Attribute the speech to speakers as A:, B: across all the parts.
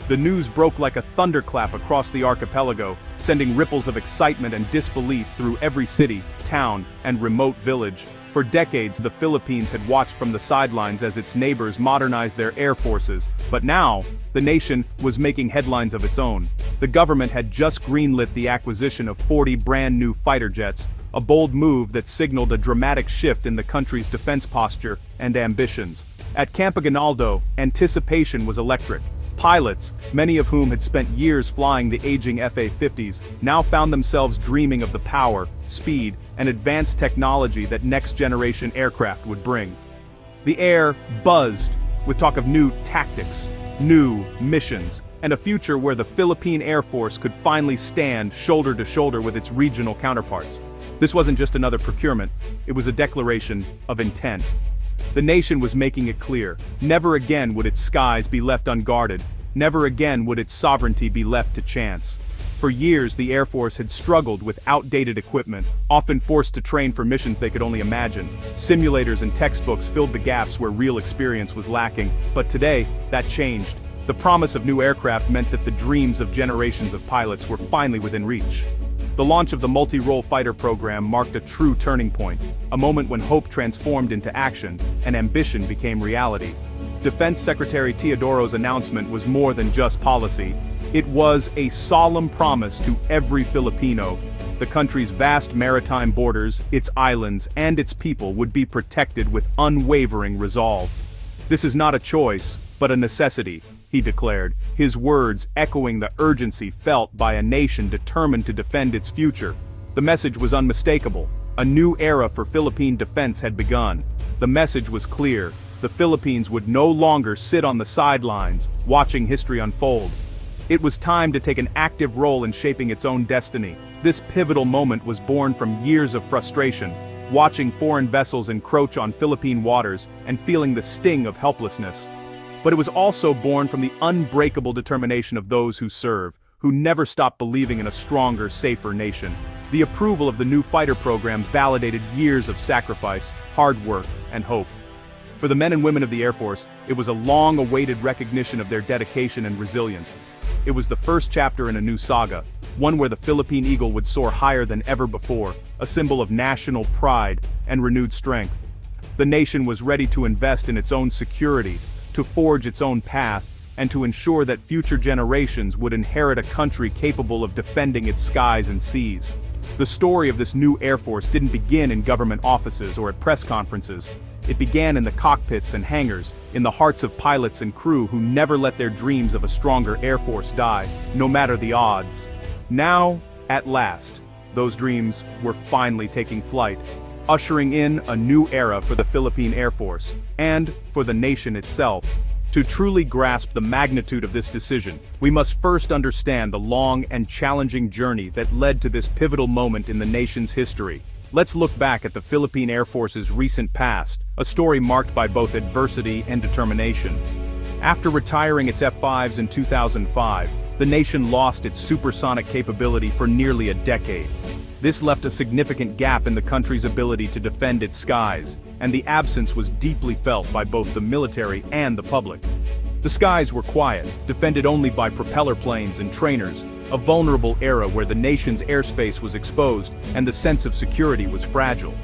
A: The news broke like a thunderclap across the archipelago, sending ripples of excitement and disbelief through every city, town, and remote village. For decades, the Philippines had watched from the sidelines as its neighbors modernized their air forces, but now, the nation was making headlines of its own. The government had just greenlit the acquisition of 40 brand new fighter jets, a bold move that signaled a dramatic shift in the country's defense posture and ambitions. At Camp Aguinaldo, anticipation was electric. Pilots, many of whom had spent years flying the aging FA-50s, now found themselves dreaming of the power, speed, and advanced technology that next-generation aircraft would bring. The air buzzed with talk of new tactics, new missions, and a future where the Philippine Air Force could finally stand shoulder to shoulder with its regional counterparts. This wasn't just another procurement, it was a declaration of intent. The nation was making it clear, never again would its skies be left unguarded, never again would its sovereignty be left to chance. For years, the Air Force had struggled with outdated equipment, often forced to train for missions they could only imagine. Simulators and textbooks filled the gaps where real experience was lacking, but today, that changed. The promise of new aircraft meant that the dreams of generations of pilots were finally within reach. The launch of the multi-role fighter program marked a true turning point, a moment when hope transformed into action, and ambition became reality. Defense Secretary Teodoro's announcement was more than just policy. It was a solemn promise to every Filipino. The country's vast maritime borders, its islands, and its people would be protected with unwavering resolve. This is not a choice, but a necessity, he declared, his words echoing the urgency felt by a nation determined to defend its future. The message was unmistakable. A new era for Philippine defense had begun. The message was clear. The Philippines would no longer sit on the sidelines, watching history unfold. It was time to take an active role in shaping its own destiny. This pivotal moment was born from years of frustration, watching foreign vessels encroach on Philippine waters and feeling the sting of helplessness. But it was also born from the unbreakable determination of those who serve, who never stop believing in a stronger, safer nation. The approval of the new fighter program validated years of sacrifice, hard work, and hope. For the men and women of the Air Force, it was a long-awaited recognition of their dedication and resilience. It was the first chapter in a new saga, one where the Philippine Eagle would soar higher than ever before, a symbol of national pride and renewed strength. The nation was ready to invest in its own security, to forge its own path, and to ensure that future generations would inherit a country capable of defending its skies and seas. The story of this new Air Force didn't begin in government offices or at press conferences. It began in the cockpits and hangars, in the hearts of pilots and crew who never let their dreams of a stronger Air Force die, no matter the odds. Now, at last, those dreams were finally taking flight, ushering in a new era for the Philippine Air Force, and for the nation itself. To truly grasp the magnitude of this decision, we must first understand the long and challenging journey that led to this pivotal moment in the nation's history. Let's look back at the Philippine Air Force's recent past, a story marked by both adversity and determination. After retiring its F-5s in 2005, the nation lost its supersonic capability for nearly a decade. This left a significant gap in the country's ability to defend its skies, and the absence was deeply felt by both the military and the public. The skies were quiet, defended only by propeller planes and trainers, a vulnerable era where the nation's airspace was exposed and the sense of security was fragile.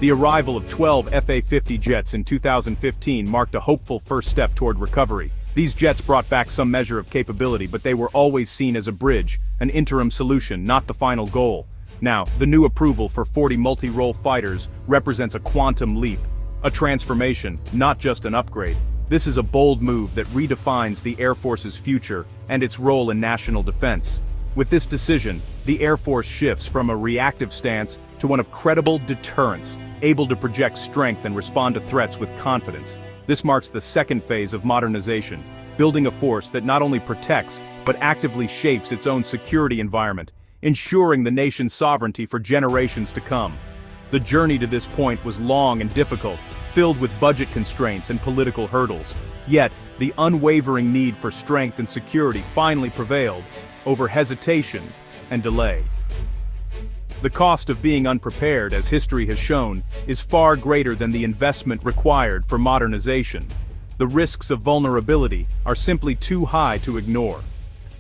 A: The arrival of 12 FA-50 jets in 2015 marked a hopeful first step toward recovery. These jets brought back some measure of capability, but they were always seen as a bridge, an interim solution, not the final goal. Now, the new approval for 40 multi-role fighters represents a quantum leap, a transformation, not just an upgrade. This is a bold move that redefines the Air Force's future and its role in national defense. With this decision, the Air Force shifts from a reactive stance to one of credible deterrence, able to project strength and respond to threats with confidence. This marks the second phase of modernization, building a force that not only protects, but actively shapes its own security environment, ensuring the nation's sovereignty for generations to come. The journey to this point was long and difficult, filled with budget constraints and political hurdles. Yet, the unwavering need for strength and security finally prevailed, over hesitation and delay. The cost of being unprepared, as history has shown, is far greater than the investment required for modernization. The risks of vulnerability are simply too high to ignore.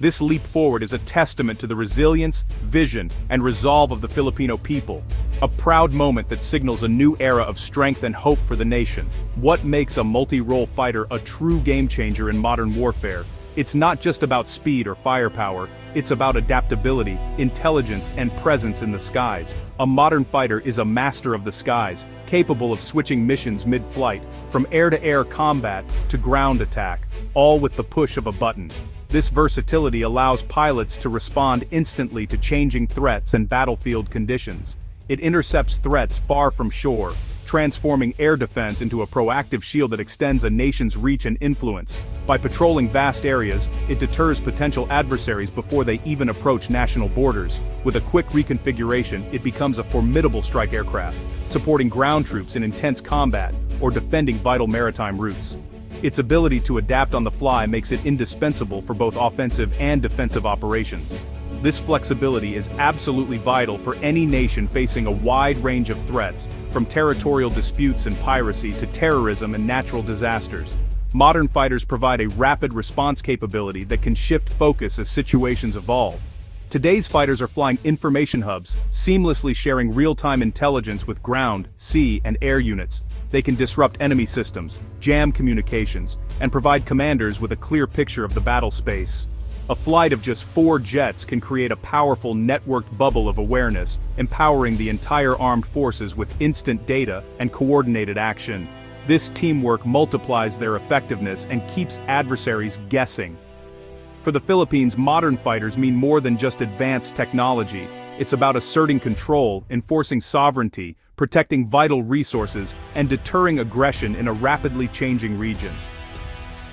A: This leap forward is a testament to the resilience, vision, and resolve of the Filipino people. A proud moment that signals a new era of strength and hope for the nation. What makes a multi-role fighter a true game-changer in modern warfare? It's not just about speed or firepower, it's about adaptability, intelligence, and presence in the skies. A modern fighter is a master of the skies, capable of switching missions mid-flight, from air-to-air combat to ground attack, all with the push of a button. This versatility allows pilots to respond instantly to changing threats and battlefield conditions. It intercepts threats far from shore, transforming air defense into a proactive shield that extends a nation's reach and influence. By patrolling vast areas, it deters potential adversaries before they even approach national borders. With a quick reconfiguration, it becomes a formidable strike aircraft, supporting ground troops in intense combat or defending vital maritime routes. Its ability to adapt on the fly makes it indispensable for both offensive and defensive operations. This flexibility is absolutely vital for any nation facing a wide range of threats, from territorial disputes and piracy to terrorism and natural disasters. Modern fighters provide a rapid response capability that can shift focus as situations evolve. Today's fighters are flying information hubs, seamlessly sharing real-time intelligence with ground, sea, and air units. They can disrupt enemy systems, jam communications, and provide commanders with a clear picture of the battle space. A flight of just 4 jets can create a powerful networked bubble of awareness, empowering the entire armed forces with instant data and coordinated action. This teamwork multiplies their effectiveness and keeps adversaries guessing. For the Philippines, modern fighters mean more than just advanced technology. It's about asserting control, enforcing sovereignty, protecting vital resources, and deterring aggression in a rapidly changing region.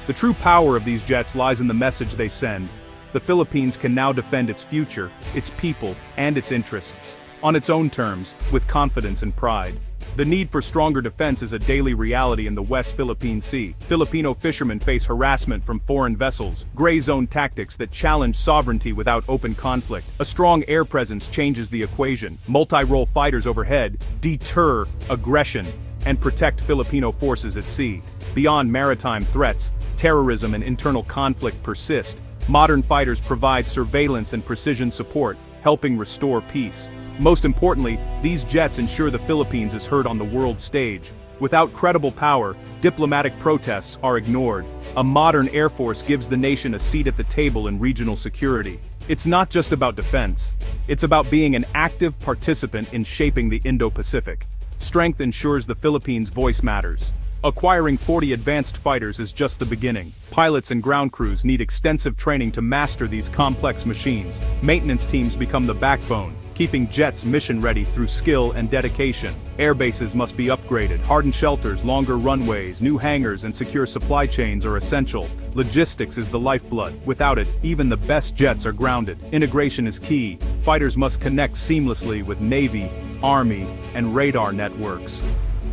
A: The true power of these jets lies in the message they send. The Philippines can now defend its future, its people, and its interests, on its own terms, with confidence and pride. The need for stronger defense is a daily reality in the West Philippine Sea. Filipino fishermen face harassment from foreign vessels, gray zone tactics that challenge sovereignty without open conflict. A strong air presence changes the equation. Multi-role fighters overhead deter aggression and protect Filipino forces at sea. Beyond maritime threats, terrorism and internal conflict persist. Modern fighters provide surveillance and precision support, helping restore peace. Most importantly, these jets ensure the Philippines is heard on the world stage. Without credible power, diplomatic protests are ignored. A modern air force gives the nation a seat at the table in regional security. It's not just about defense. It's about being an active participant in shaping the Indo-Pacific. Strength ensures the Philippines' voice matters. Acquiring 40 advanced fighters is just the beginning. Pilots and ground crews need extensive training to master these complex machines. Maintenance teams become the backbone, keeping jets mission-ready through skill and dedication. Air bases must be upgraded. Hardened shelters, longer runways, new hangars, and secure supply chains are essential. Logistics is the lifeblood. Without it, even the best jets are grounded. Integration is key. Fighters must connect seamlessly with Navy, Army, and radar networks.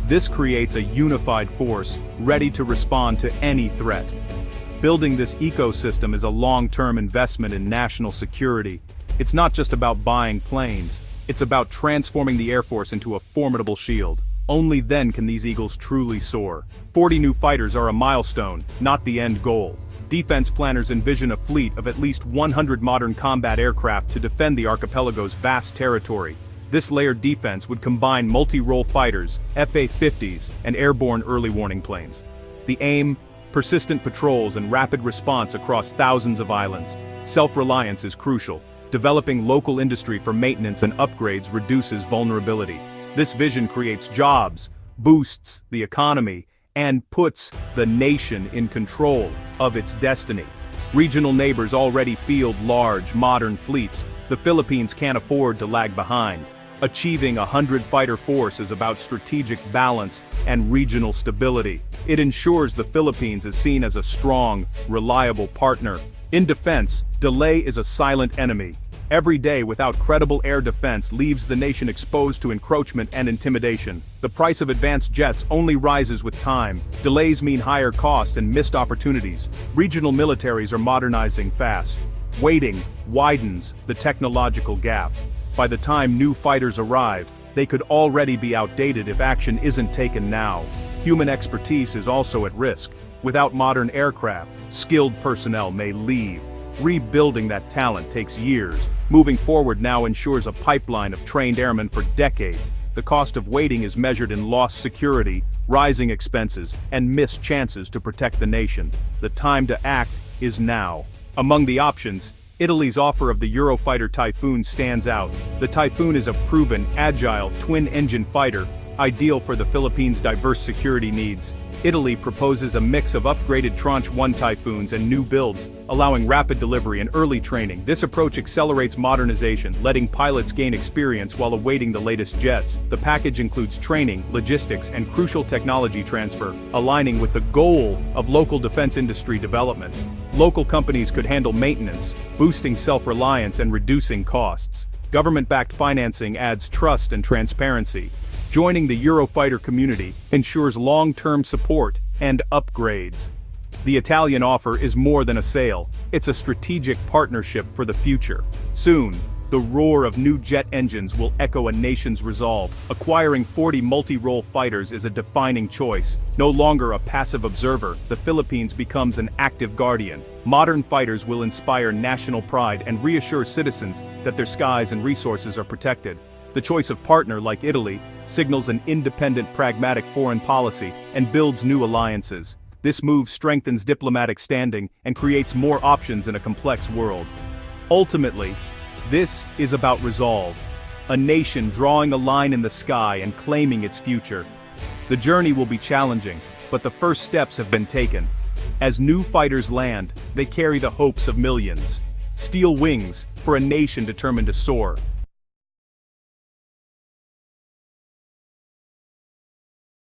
A: This creates a unified force, ready to respond to any threat. Building this ecosystem is a long-term investment in national security. It's not just about buying planes, it's about transforming the Air Force into a formidable shield. Only then can these eagles truly soar. 40 new fighters are a milestone, not the end goal. Defense planners envision a fleet of at least 100 modern combat aircraft to defend the archipelago's vast territory. This layered defense would combine multi-role fighters, FA-50s, and airborne early warning planes. The aim: persistent patrols and rapid response across thousands of islands. Self-reliance is crucial. Developing local industry for maintenance and upgrades reduces vulnerability. This vision creates jobs, boosts the economy, and puts the nation in control of its destiny. Regional neighbors already field large, modern fleets. The Philippines can't afford to lag behind. Achieving a 100-fighter force is about strategic balance and regional stability. It ensures the Philippines is seen as a strong, reliable partner. In defense, delay is a silent enemy. Every day without credible air defense leaves the nation exposed to encroachment and intimidation. The price of advanced jets only rises with time. Delays mean higher costs and missed opportunities. Regional militaries are modernizing fast. Waiting widens the technological gap. By the time new fighters arrive, they could already be outdated if action isn't taken now. Human expertise is also at risk. Without modern aircraft, skilled personnel may leave. Rebuilding that talent takes years. Moving forward now ensures a pipeline of trained airmen for decades. The cost of waiting is measured in lost security, rising expenses, and missed chances to protect the nation. The time to act is now. Among the options, Italy's offer of the Eurofighter Typhoon stands out. The Typhoon is a proven, agile, twin-engine fighter, ideal for the Philippines' diverse security needs. Italy proposes a mix of upgraded Tranche 1 Typhoons and new builds, allowing rapid delivery and early training. This approach accelerates modernization, letting pilots gain experience while awaiting the latest jets. The package includes training, logistics, and crucial technology transfer, aligning with the goal of local defense industry development. Local companies could handle maintenance, boosting self-reliance and reducing costs. Government-backed financing adds trust and transparency. Joining the Eurofighter community ensures long-term support and upgrades. The Italian offer is more than a sale, it's a strategic partnership for the future. Soon, the roar of new jet engines will echo a nation's resolve. Acquiring 40 multi-role fighters is a defining choice. No longer a passive observer, the Philippines becomes an active guardian. Modern fighters will inspire national pride and reassure citizens that their skies and resources are protected. The choice of partner like Italy signals an independent, pragmatic foreign policy and builds new alliances. This move strengthens diplomatic standing and creates more options in a complex world. Ultimately, this is about resolve, a nation drawing a line in the sky and claiming its future. The journey will be challenging, but the first steps have been taken. As new fighters land, they carry the hopes of millions. Steel wings for a nation determined to soar.